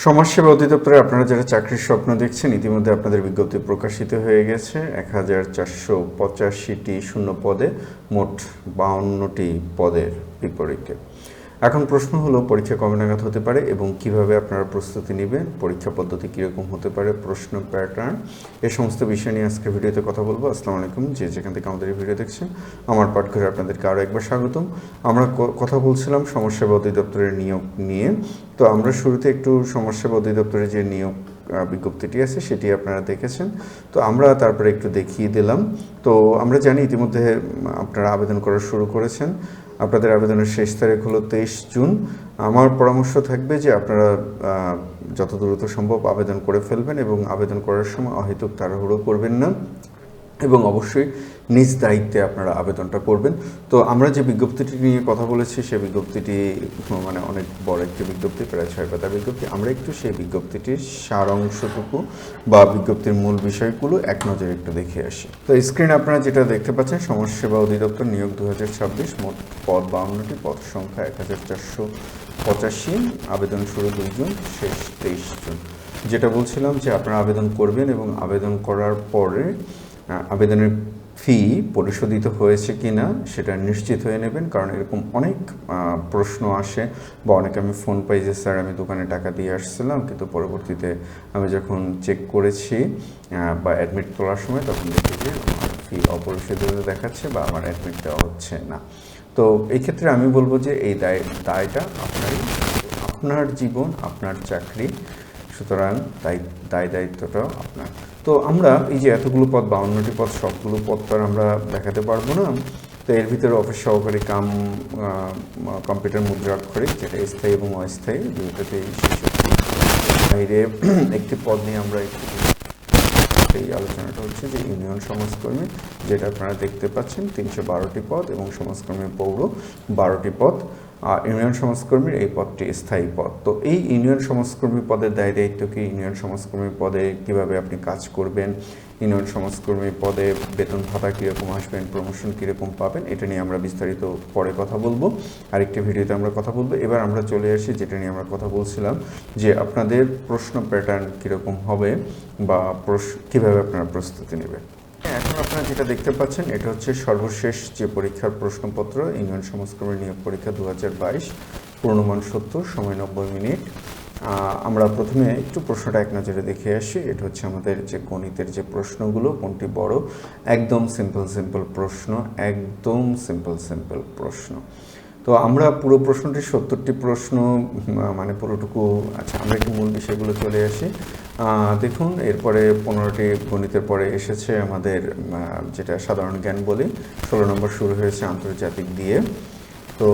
সমাজসেবা অধিদপ্তরে আপনারা যারা চাকরির স্বপ্ন দেখছেন, ইতিমধ্যে আপনাদের বিজ্ঞপ্তি প্রকাশিত হয়ে গেছে। 1485টি শূন্য পদে, মোট 52টি পদের বিপরীতে। এখন প্রশ্ন হলো, পরীক্ষা কবে নাগাদ হতে পারে এবং কিভাবে আপনারা প্রস্তুতি নেবেন, পরীক্ষা পদ্ধতি কীরকম হতে পারে, প্রশ্ন প্যাটার্ন, এই সমস্ত বিষয় নিয়ে আজকে ভিডিওতে কথা বলবো। আসসালামু আলাইকুম, যেখান থেকে আমাদের এই ভিডিও দেখছেন, আমার পাঠঘরে আপনাদেরকে আরও একবার স্বাগতম। আমরা কথা বলছিলাম সমাজসেবা অধিদপ্তরের নিয়োগ নিয়ে। তো আমরা শুরুতে একটু সমাজসেবা অধিদপ্তরের যে নিয়োগ বিজ্ঞপ্তিটি আছে সেটি আপনারা দেখেছেন, তো আমরা তারপরে একটু দেখিয়ে দিলাম। তো আমরা জানি ইতিমধ্যে আপনারা আবেদন করা শুরু করেছেন। আপনাদের আবেদনের শেষ তারিখ হলো 23 জুন। আমার পরামর্শ থাকবে যে আপনারা যত দ্রুত সম্ভব আবেদন করে ফেলবেন এবং আবেদন করার সময় অহেতুক তাড়াহুড়ো করবেন না এবং অবশ্যই নিজ দায়িত্বে আপনারা আবেদনটা করবেন। তো আমরা যে বিজ্ঞপ্তিটি নিয়ে কথা বলেছি সেই বিজ্ঞপ্তিটি অনেক বড় একটি বিজ্ঞপ্তি, প্রায় 6 পাতার বিজ্ঞপ্তি। আমরা একটু সেই বিজ্ঞপ্তিটির সারাংশটুকু বা বিজ্ঞপ্তির মূল বিষয়গুলো এক নজরে একটু দেখে আসি। তো স্ক্রিনে আপনারা যেটা দেখতে পাচ্ছেন, সমাজসেবা অধিদপ্তর নিয়োগ 2026, মোট পদ 52টি, পদ সংখ্যা 1485, আবেদন শুরু 2 জুন, শেষ 23 জুন। যেটা বলছিলাম যে আপনারা আবেদন করবেন এবং আবেদন করার পরে আবেদনের ফি পরিশোধিত হয়েছে কি না সেটা নিশ্চিত হয়ে নেবেন, কারণ এরকম অনেক প্রশ্ন আসে বা অনেকে আমি ফোন পাই যে স্যার আমি দোকানে টাকা দিয়ে আসছিলাম, কিন্তু পরবর্তীতে আমি যখন চেক করেছি বা অ্যাডমিট তোলার সময় তখন দেখি যে আমার ফি অপরিশোধিত দেখাচ্ছে বা আমার অ্যাডমিট দেওয়া হচ্ছে না। তো এই ক্ষেত্রে আমি বলবো যে এই দায়টা আপনার জীবন, আপনার চাকরি, সুতরাং দায় দায়িত্বটাও আপনার। তো আমরা এই যে এতগুলো পদ, 52টি পদ, সবগুলো পদ তো আর আমরা দেখাতে পারবো না। তো এর ভিতরে অফিস সহকারী কাম কম্পিউটার মুদ্রাক্ষরিক, যেটা স্থায়ী এবং অস্থায়ী দুইটাতেই বাইরে একটি পদ নিয়ে আমরা এই আলোচনাটা হচ্ছে যে ইউনিয়ন সমাজকর্মী, যেটা আপনারা দেখতে পাচ্ছেন 312টি পদ, এবং সমাজকর্মী পৌর 12টি পদ। ইউনিয়ন সমাজকর্মীর এই পদটি স্থায়ী পদ। তো এই ইউনিয়ন সমাজকর্মী পদের দায় দায়িত্ব কি, ইউনিয়ন সমাজকর্মী পদে কিভাবে আপনি কাজ করবেন, ইউনিয়ন সমাজকর্মী পদে বেতন ভাতা কীরকম আসবেন, প্রমোশন কীরকম পাবেন, এটা নিয়ে আমরা বিস্তারিত পরে কথা বলবো, আরেকটি ভিডিওতে আমরা কথা বলবো। এবার আমরা চলে আসি যেটা নিয়ে আমরা কথা বলছিলাম, যে আপনাদের প্রশ্ন প্যাটার্ন কীরকম হবে বা কীভাবে আপনারা প্রস্তুতি নেবেন। এখন আপনারা যেটা দেখতে পাচ্ছেন, এটা হচ্ছে সর্বশেষ যে পরীক্ষার প্রশ্নপত্র, ইউনিয়ন সমাজকর্মী নিয়োগ পরীক্ষা 2022, পূর্ণমান 70, সময় 90 মিনিট। আমরা প্রথমে একটু প্রশ্নটা এক নজরে দেখে আসি। এটা হচ্ছে আমাদের যে গণিতের যে প্রশ্নগুলো, কোনটি বড়, একদম সিম্পল প্রশ্ন, একদম সিম্পল প্রশ্ন। তো আমরা পুরো প্রশ্নটি 70টি প্রশ্ন পুরোটুকু, আচ্ছা আমরা একটু মূল বিষয়গুলো চলে আসি। দেখুন, এরপরে 15টি গণিতের পরে এসেছে আমাদের যেটা সাধারণ জ্ঞান বলি, 16 নম্বর শুরু হয়েছে আন্তর্জাতিক দিয়ে। তো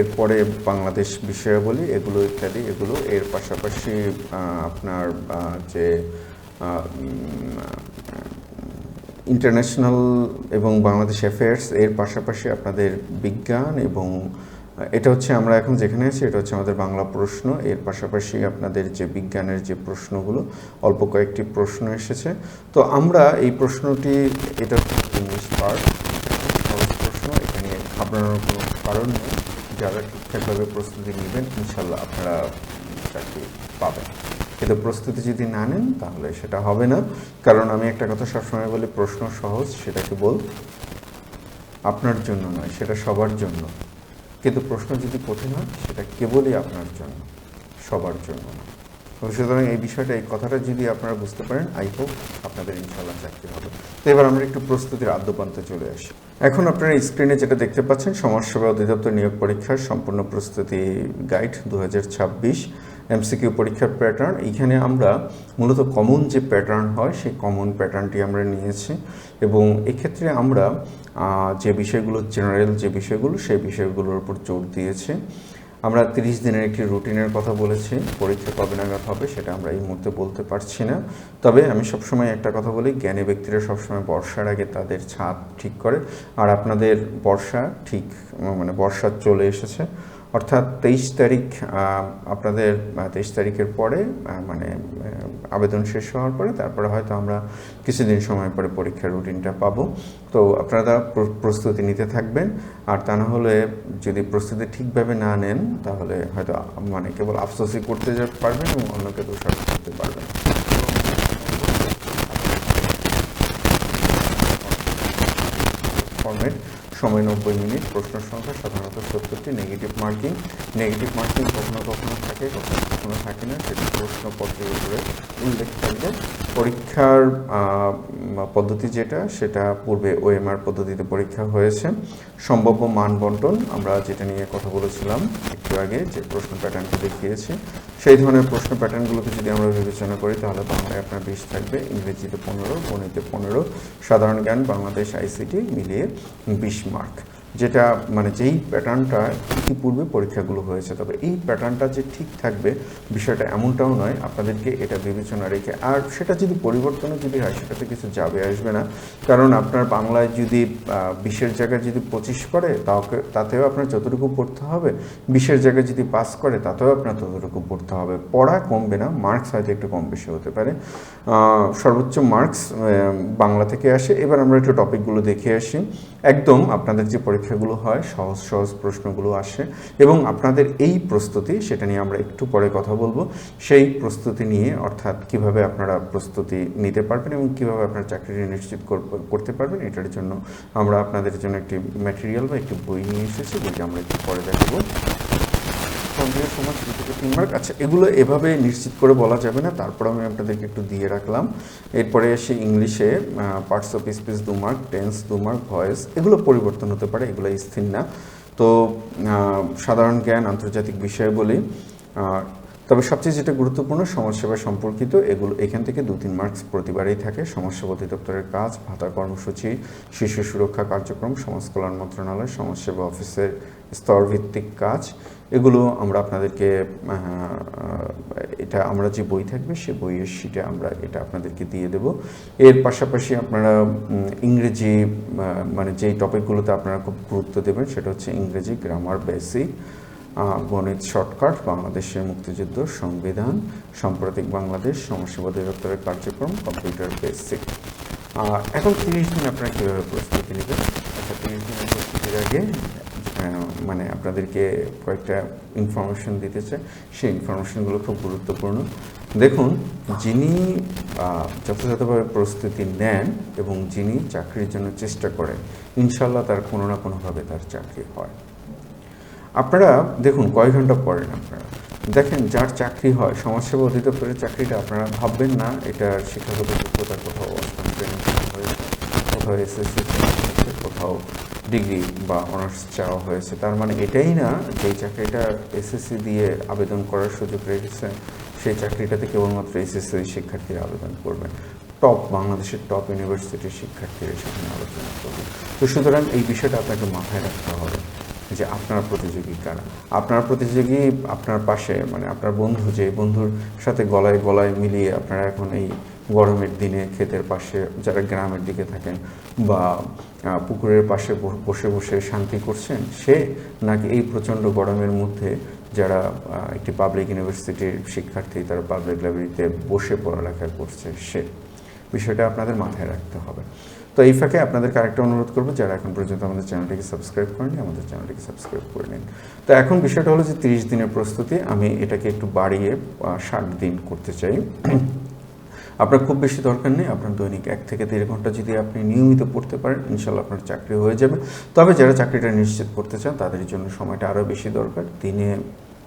এরপরে বাংলাদেশ বিষয়াবলী, এগুলো ইত্যাদি, এগুলো এর পাশাপাশি আপনার যে ইন্টারন্যাশনাল এবং বাংলাদেশ অ্যাফেয়ার্স, এর পাশাপাশি আপনাদের বিজ্ঞান, এবং এটা হচ্ছে আমরা এখন যেখানে আছি এটা হচ্ছে আমাদের বাংলা প্রশ্ন। এর পাশাপাশি আপনাদের যে বিজ্ঞানের যে প্রশ্নগুলো, অল্প কয়েকটি প্রশ্ন এসেছে। তো আমরা এই প্রশ্নটি, এটা ইংলিশ পার্ট, সহজ প্রশ্ন, এখানে ঘাবড়ানোর কোনো কারণ নেই। যারা ঠিকঠাকভাবে প্রস্তুতি নেবেন ইনশাল্লাহ আপনারা চাকরি পাবেন, কিন্তু প্রস্তুতি যদি না নেন তাহলে সেটা হবে না। কারণ আমি একটা কথা সবসময় বলি, প্রশ্ন সহজ সেটা কেবল আপনার জন্য নয়, সেটা সবার জন্য, কিন্তু প্রশ্ন যদি কঠিন হয় সেটা কেবলই আপনার জন্য, সবার জন্য না। সুতরাং এই বিষয়টা, এই কথাটা যদি আপনারা বুঝতে পারেন, আই হোপ আপনাদের ইনশাল্লাহ চাকরি হবে। তো এবার আমরা একটু প্রস্তুতির আদ্যপান্তে চলে আসি। এখন আপনারা স্ক্রিনে যেটা দেখতে পাচ্ছেন, সমাজসেবা অধিদপ্তর নিয়োগ পরীক্ষার সম্পূর্ণ প্রস্তুতি গাইড 2026, এমসিকিউ পরীক্ষার প্যাটার্ন। এইখানে আমরা মূলত কমন যে প্যাটার্ন হয় সেই কমন প্যাটার্নটি আমরা নিয়েছি, এবং এক্ষেত্রে আমরা যে বিষয়গুলো জেনারেল যে বিষয়গুলো, সেই বিষয়গুলোর উপর জোর দিয়েছি। আমরা 30 দিনের একটি রুটিনের কথা বলেছি। পরীক্ষা কবে নাগাদ হবে সেটা আমরা এই মুহূর্তে বলতে পারছি না, তবে আমি সবসময় একটা কথা বলি, জ্ঞানী ব্যক্তিরা সবসময় বর্ষার আগে তাদের ছাদ ঠিক করে, আর আপনাদের বর্ষা ঠিক বর্ষা চলে এসেছে। অর্থাৎ 23 তারিখ আপনাদের 23 তারিখের পরে মানে আবেদন শেষ হওয়ার পরে তারপরে হয়তো আমরা কিছুদিন সময় পরে পরীক্ষার রুটিনটা পাবো। তো আপনারা প্রস্তুতি নিতে থাকবেন, আর তা না হলে যদি প্রস্তুতি ঠিকভাবে না নেন তাহলে হয়তো মানে কেবল আফসোসই করতে পারবেন এবং অন্যকে দোষারোপ করতে পারবেন। ফর্মেট, সময় 90 মিনিট, প্রশ্ন সংখ্যা সাধারণত 70টি, নেগেটিভ মার্কিং কখনো কখনো থাকে, কখনো কখনো থাকে না, সেটা প্রশ্নপত্রের উপরে উল্লেখ থাকবে। পরীক্ষার পদ্ধতি যেটা, সেটা পূর্বে ওএমআর পদ্ধতিতে পরীক্ষা হয়েছে। সম্ভাব্য মান বন্টন, আমরা যেটা নিয়ে কথা বলেছিলাম একটু আগে, যে প্রশ্ন প্যাটার্নটা দেখিয়েছি, সেই ধরনের প্রশ্ন প্যাটার্নগুলোকে যদি আমরা বিবেচনা করি তাহলে বাংলায় আপনার 20 থাকবে, ইংরেজিতে 15, গণিতে 15, সাধারণ জ্ঞান, বাংলাদেশ আইসিটি মিলিয়ে 20 মার্ক। যেটা মানে যেই প্যাটার্নটা ইতিপূর্বে পরীক্ষাগুলো হয়েছে, তবে এই প্যাটার্নটা যে ঠিক থাকবে বিষয়টা এমনটাও নয়, আপনাদেরকে এটা বিবেচনা রেখে, আর সেটা যদি পরিবর্তনও যদি হয় সেটাতে কিছু যাবে আসবে না, কারণ আপনার বাংলায় যদি 20-এর জায়গায় যদি 25 করে তাতেও আপনার যতটুকু পড়তে হবে, 20-এর জায়গায় যদি পাস করে তাতেও আপনার ততটুকু পড়তে হবে, পড়া কমবে না, মার্কস হয়তো একটু কম বেশি হতে পারে। সর্বোচ্চ মার্কস বাংলা থেকে আসে। এবার আমরা একটু টপিকগুলো দেখে আসি। একদম আপনাদের যে পরীক্ষাগুলো হয় সহজ সহজ প্রশ্নগুলো আসে, এবং আপনাদের এই প্রস্তুতি, সেটা নিয়ে আমরা একটু পরে কথা বলবো, সেই প্রস্তুতি নিয়ে, অর্থাৎ কিভাবে আপনারা প্রস্তুতি নিতে পারবেন এবং কিভাবে আপনার চাকরিটি নিশ্চিত করতে পারবেন, এটার জন্য আমরা আপনাদের জন্য একটি ম্যাটেরিয়াল বা একটি বই নিয়ে এসেছি, যেটা আমরা একটু পরে দেখাবো। সন্দেহ সমাজ 2 থেকে 3 মার্ক। আচ্ছা, এগুলো এভাবে নিশ্চিত করে বলা যাবে না, তারপর আমি আপনাদেরকে একটু দিয়ে রাখলাম। এরপরে আসি ইংলিশে, parts of speech 2 mark, tense 2 mark, voice, এগুলো পরিবর্তন হতে পারে, এগুলো স্থির না। তো সাধারণ জ্ঞান, আন্তর্জাতিক বিষয়াবলী, তবে সবচেয়ে যেটা গুরুত্বপূর্ণ সমাজসেবা সম্পর্কিত, এগুলো এখান থেকে 2-3 মার্কস প্রতিবারেই থাকে। সমাজসেবা অধিদপ্তরের কাজ, ভাতা কর্মসূচি, শিশু সুরক্ষা কার্যক্রম, সমাজ কল্যাণ মন্ত্রণালয়, সমাজসেবা অফিসের স্তরভিত্তিক কাজ, এগুলো আমরা আপনাদেরকে এটা আমরা যে বই থাকবে সে বইয়ের শিটে আমরা এটা আপনাদেরকে দিয়ে দেব। এর পাশাপাশি আপনারা ইংরেজি মানে যেই টপিকগুলোতে আপনারা খুব গুরুত্ব দেবেন সেটা হচ্ছে ইংরেজি গ্রামার বেসিক, গণিত শর্টকাট, বাংলাদেশের মুক্তিযুদ্ধ, সংবিধান, সাম্প্রতিক বাংলাদেশ, সমাজসেবা অধিদপ্তরের কার্যক্রম, কম্পিউটার বেসিক। এখন 30 দিন আপনারা কীভাবে প্রস্তুতি নেবেন? আচ্ছা, 30 দিনের প্রস্তুতির আগে মানে আপনাদেরকে কয়েকটা ইনফরমেশন দিতে চাই, সেই ইনফরমেশনগুলো খুব গুরুত্বপূর্ণ। দেখুন, যিনি যথাযথভাবে প্রস্তুতি নেন এবং যিনি চাকরির জন্য চেষ্টা করেন, ইনশাল্লাহ তার কোনো না কোনোভাবে তার চাকরি হয়। আপনারা দেখুন কয় ঘন্টা পড়েন আপনারা, দেখেন যার চাকরি হয়, সমাজসেবা অধিদপ্তরের চাকরিটা আপনারা ভাববেন না এটা শিক্ষাগত যোগ্যতার কোথাও অষ্টম শ্রেণী হয়েছে, কোথাও এসএসসি হয়েছে, কোথাও ডিগ্রি বা অনার্স চাওয়া হয়েছে, তার মানে এটাই না যেই চাকরিটা এসএসসি দিয়ে আবেদন করার সুযোগ রেখেছে সেই চাকরিটাতে কেবলমাত্র এসএসসি শিক্ষার্থীরা আবেদন করবেন। বাংলাদেশের টপ ইউনিভার্সিটির শিক্ষার্থীরা সেখানে আলোচনা করবে। তো সুতরাং এই বিষয়টা আপনাকে মাথায় রাখতে হবে যে আপনার প্রতিযোগী কারা, আপনার প্রতিযোগী আপনার পাশে, মানে আপনার বন্ধু, যে বন্ধুর সাথে গলায় গলায় মিলিয়ে আপনারা এখন এই গরমের দিনে ক্ষেতের পাশে যারা গ্রামের দিকে থাকেন বা পুকুরের পাশে বসে বসে শান্তি করছেন, সে নাকি এই প্রচণ্ড গরমের মধ্যে যারা একটি পাবলিক ইউনিভার্সিটির শিক্ষার্থী তারা পাবলিক লাইব্রেরিতে বসে পড়ালেখা করছে, সে বিষয়টা আপনাদের মাথায় রাখতে হবে। তো এই ফাঁকে আপনাদেরকে আরেকটা অনুরোধ করবো, যারা এখন পর্যন্ত আমাদের চ্যানেলটিকে সাবস্ক্রাইব করেনি, আমাদের চ্যানেলটিকে সাবস্ক্রাইব করে নিন। তো এখন বিষয়টা হলো যে 30 দিনের প্রস্তুতি, আমি এটাকে একটু বাড়িয়ে 60 দিন করতে চাই। আপনার খুব বেশি দরকার নেই, আপনার দৈনিক 1 থেকে 1.5 ঘন্টা যদি আপনি নিয়মিত পড়তে পারেন, ইনশাল্লাহ আপনার চাকরি হয়ে যাবে। তবে যারা চাকরিটা নিশ্চিত করতে চান তাদের জন্য সময়টা আরও বেশি দরকার, দিনে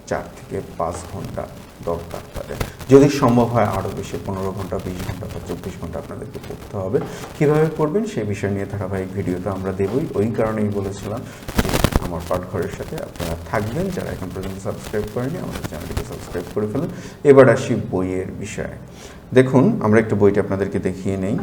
4 থেকে 5 ঘন্টা দরকার তাদের, যদি সম্ভব হয় আরও বেশি 15 ঘন্টা, 20 ঘন্টা বা 24 ঘন্টা আপনাদেরকে পড়তে হবে। কীভাবে করবেন সেই বিষয় নিয়ে ধারাবাহিক ভিডিওটা আমরা দেবই, ওই কারণেই বলেছিলাম যে আমার পাঠঘরের সাথে আপনারা থাকবেন। যারা এখন পর্যন্ত সাবস্ক্রাইব করেনি আমাদের চ্যানেলটিকে সাবস্ক্রাইব করে ফেলুন। এবার আসি বইয়ের বিষয়ে। দেখুন, আমরা একটু বইটা আপনাদেরকে দেখিয়ে নেই।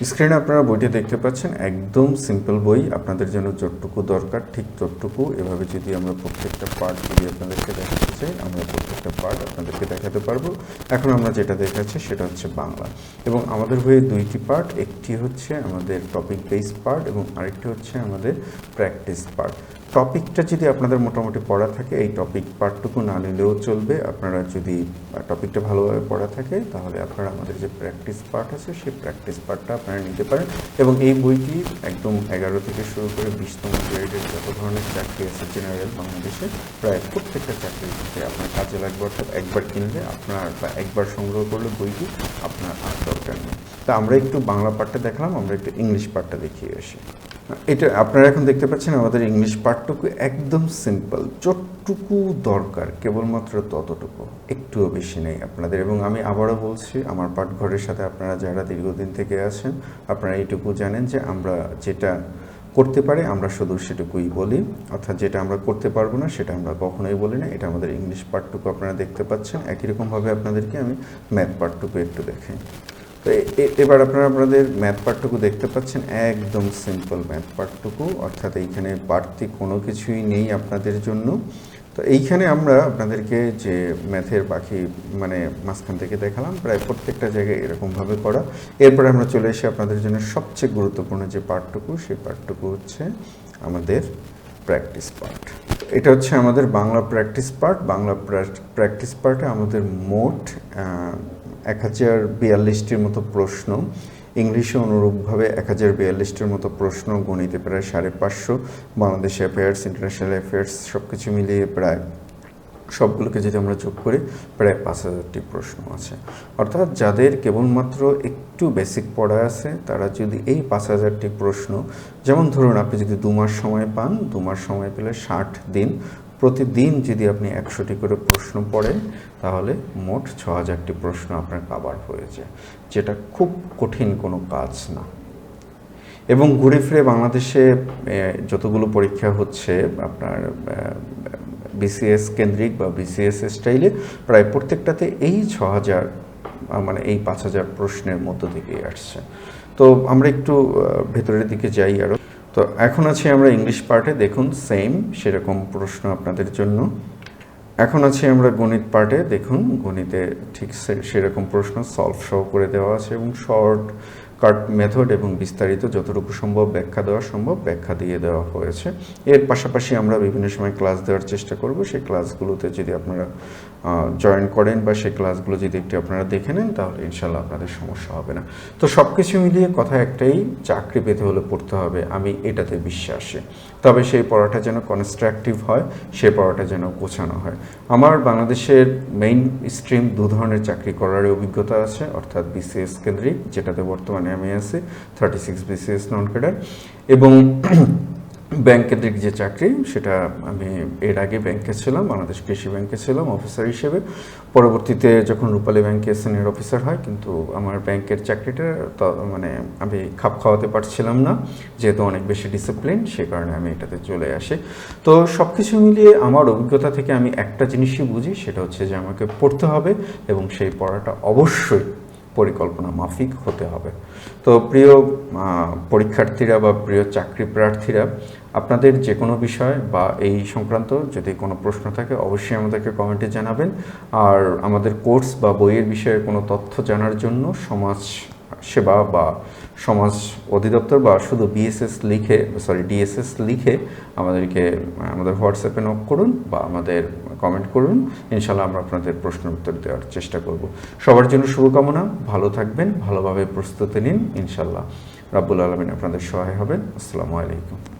স্ক্রিনে আপনারা বইটি দেখতে পাচ্ছেন, একদম সিম্পল বই, আপনাদের জন্য যতটুকু দরকার ঠিক ততটুকু। এভাবে যদি আমরা প্রত্যেকটা পার্ট যদি আপনাদেরকে দেখাতে চাই, আমরা প্রত্যেকটা পার্ট আপনাদেরকে দেখাতে পারবো। এখন আমরা যেটা দেখাচ্ছি সেটা হচ্ছে বাংলা, এবং আমাদের বইয়ে 2টি পার্ট, একটি হচ্ছে আমাদের টপিক বেস পার্ট এবং আরেকটি হচ্ছে আমাদের প্র্যাকটিস পার্ট। টপিকটা যদি আপনাদের মোটামুটি পড়া থাকে, এই টপিক পার্টটুকু না নিলেও চলবে। আপনারা যদি টপিকটা ভালোভাবে পড়া থাকে তাহলে আপনারা আমাদের যে প্র্যাকটিস পার্ট আছে সেই প্র্যাকটিস পার্টটা আপনারা নিতে পারেন। এবং এই বইটি একদম 11 থেকে শুরু করে 20তম গ্রেডের যত ধরনের চাকরি আছে জেনারেল বাংলাদেশে প্রায় প্রত্যেকটা চাকরির ক্ষেত্রে আপনার কাজে লাগবে। অর্থাৎ একবার কিনলে আপনার বা একবার সংগ্রহ করলে বইটি আপনার আর দরকার নেই। তা আমরা একটু বাংলা পার্টটা দেখলাম, আমরা একটু ইংলিশ পার্টটা দেখিয়ে আসি। এটা আপনারা এখন দেখতে পাচ্ছেন আমাদের ইংলিশ পার্টটুকু একদম সিম্পল, যতটুকু দরকার কেবলমাত্র ততটুকু, একটুও বেশি নেই আপনাদের। এবং আমি আবারও বলছি, আমার পাঠঘরের সাথে আপনারা যারা দীর্ঘদিন থেকে আছেন আপনারা এইটুকু জানেন যে আমরা যেটা করতে পারি আমরা শুধু সেটুকুই বলি, অর্থাৎ যেটা আমরা করতে পারবো না সেটা আমরা কখনোই বলি না। এটা আমাদের ইংলিশ পার্টটুকু আপনারা দেখতে পাচ্ছেন। একই রকমভাবে আপনাদেরকে আমি ম্যাথ পার্টটুকু একটু দেখাই। তো এবার আপনারা আপনাদের ম্যাথ পার্টটুকু দেখতে পাচ্ছেন, একদম সিম্পল ম্যাথ পার্টটুকু, অর্থাৎ এইখানে বাড়তি কোনো কিছুই নেই আপনাদের জন্য। তো এইখানে আমরা আপনাদেরকে যে ম্যাথের বাকি মানে মাঝখান থেকে দেখালাম প্রায় প্রত্যেকটা জায়গায় এরকমভাবে করা। এরপরে আমরা চলে এসে আপনাদের জন্য সবচেয়ে গুরুত্বপূর্ণ যে পার্টটুকু, সেই পার্টটুকু হচ্ছে আমাদের প্র্যাকটিস পার্ট। এটা হচ্ছে আমাদের Bangla practice part. Bangla practice পার্টে আমাদের মোট 1042টির মতো প্রশ্ন, ইংলিশে অনুরূপভাবে 1042টির মতো প্রশ্ন, গণিতে প্রায় 550, বাংলাদেশ অ্যাফেয়ার্স, ইন্টারন্যাশনাল অ্যাফেয়ার্স সব কিছু মিলিয়ে প্রায় সবগুলোকে যদি আমরা যোগ করি প্রায় 5000টি প্রশ্ন আছে। অর্থাৎ যাদের কেবলমাত্র একটু বেসিক পড়া আছে তারা যদি এই 5000টি প্রশ্ন, যেমন ধরুন আপনি যদি 2 মাস সময় পান, 2 মাস সময় পেলে 60 দিন, প্রতিদিন যদি আপনি 100টি করে প্রশ্ন পড়েন তাহলে মোট 6000টি প্রশ্ন আপনার কাভার হয়ে যায়, যেটা খুব কঠিন কোনো কাজ না। এবং ঘুরে ফিরে বাংলাদেশে যতগুলো পরীক্ষা হচ্ছে আপনার বিসিএস কেন্দ্রিক বা বিসিএস স্টাইলে, প্রায় প্রত্যেকটাতে এই 6000 মানে এই 5000 প্রশ্নের মধ্য থেকেই আসছে। তো আমরা একটু ভেতরের দিকে যাই আরও। তো এখন আছি আমরা ইংলিশ পার্টে, দেখুন সেম সেরকম প্রশ্ন আপনাদের জন্য। এখন আছি আমরা গণিত পার্টে, দেখুন গণিতে ঠিক সেরকম প্রশ্ন সলভ সহ করে দেওয়া আছে এবং শর্ট কাট মেথড এবং বিস্তারিত যতটুকু সম্ভব ব্যাখ্যা দেওয়া সম্ভব ব্যাখ্যা দিয়ে দেওয়া হয়েছে। এর পাশাপাশি আমরা বিভিন্ন সময় ক্লাস দেওয়ার চেষ্টা করব। সেই ক্লাসগুলোতে যদি আপনারা জয়েন করেন বা সেই ক্লাসগুলো যদি একটু আপনারা দেখে নেন তাহলে ইনশাল্লাহ আপনাদের সমস্যা হবে না। তো সব কিছু মিলিয়ে কথা একটাই, চাকরি পেতে হলে পড়তে হবে, আমি এটাতে বিশ্বাসী। তবে সেই পড়াটা যেন কনস্ট্রাকটিভ হয়, সেই পড়াটা যেন গোছানো হয়। আমার বাংলাদেশের মেইন স্ট্রিম 2 ধরনের চাকরি করার অভিজ্ঞতা আছে, অর্থাৎ বিসিএস কেন্দ্রিক, যেটাতে বর্তমানে আমি আছি 36 বিসিএস নন ক্যাডার, এবং ব্যাংক কেন্দ্রিক যে চাকরি সেটা আমি এর আগে ব্যাংকে ছিলাম, বাংলাদেশ কৃষি ব্যাংকে ছিলাম অফিসার হিসেবে। পরবর্তীতে যখন রূপালী ব্যাংকে সিনিয়র অফিসার হয়, কিন্তু আমার ব্যাংকের চাকরিটা মানে আমি খাপ খাওয়াতে পারছিলাম না, যেহেতু অনেক বেশি ডিসিপ্লিন, সে কারণে আমি এটাতে চলে আসি। তো সব কিছু মিলিয়ে আমার অভিজ্ঞতা থেকে আমি একটা জিনিসই বুঝি, সেটা হচ্ছে যে আমাকে পড়তে হবে এবং সেই পড়াটা অবশ্যই পরিকল্পনা মাফিক হতে হবে। তো প্রিয় পরীক্ষার্থীরা বা প্রিয় চাকরি প্রার্থীরা, আপনাদের যে কোনো বিষয় বা এই সংক্রান্ত যদি কোনো প্রশ্ন থাকে অবশ্যই আমাদেরকে কমেন্টে জানাবেন। আর আমাদের কোর্স বা বইয়ের বিষয়ে কোনো তথ্য জানার জন্য সমাজ সেবা বা সমাজ অধিদপ্তর বা শুধু ডিএসএস লিখে আমাদেরকে আমাদের হোয়াটসঅ্যাপে নক করুন বা আমাদের কমেন্ট করুন। ইনশাল্লাহ আমরা আপনাদের প্রশ্ন উত্তর দেওয়ার চেষ্টা করব। সবার জন্য শুভকামনা, ভালো থাকবেন, ভালোভাবে প্রস্তুতি নিন, ইনশাল্লাহ রাব্বুল আলামিন আপনাদের সহায় হবেন। আসসালামু আলাইকুম।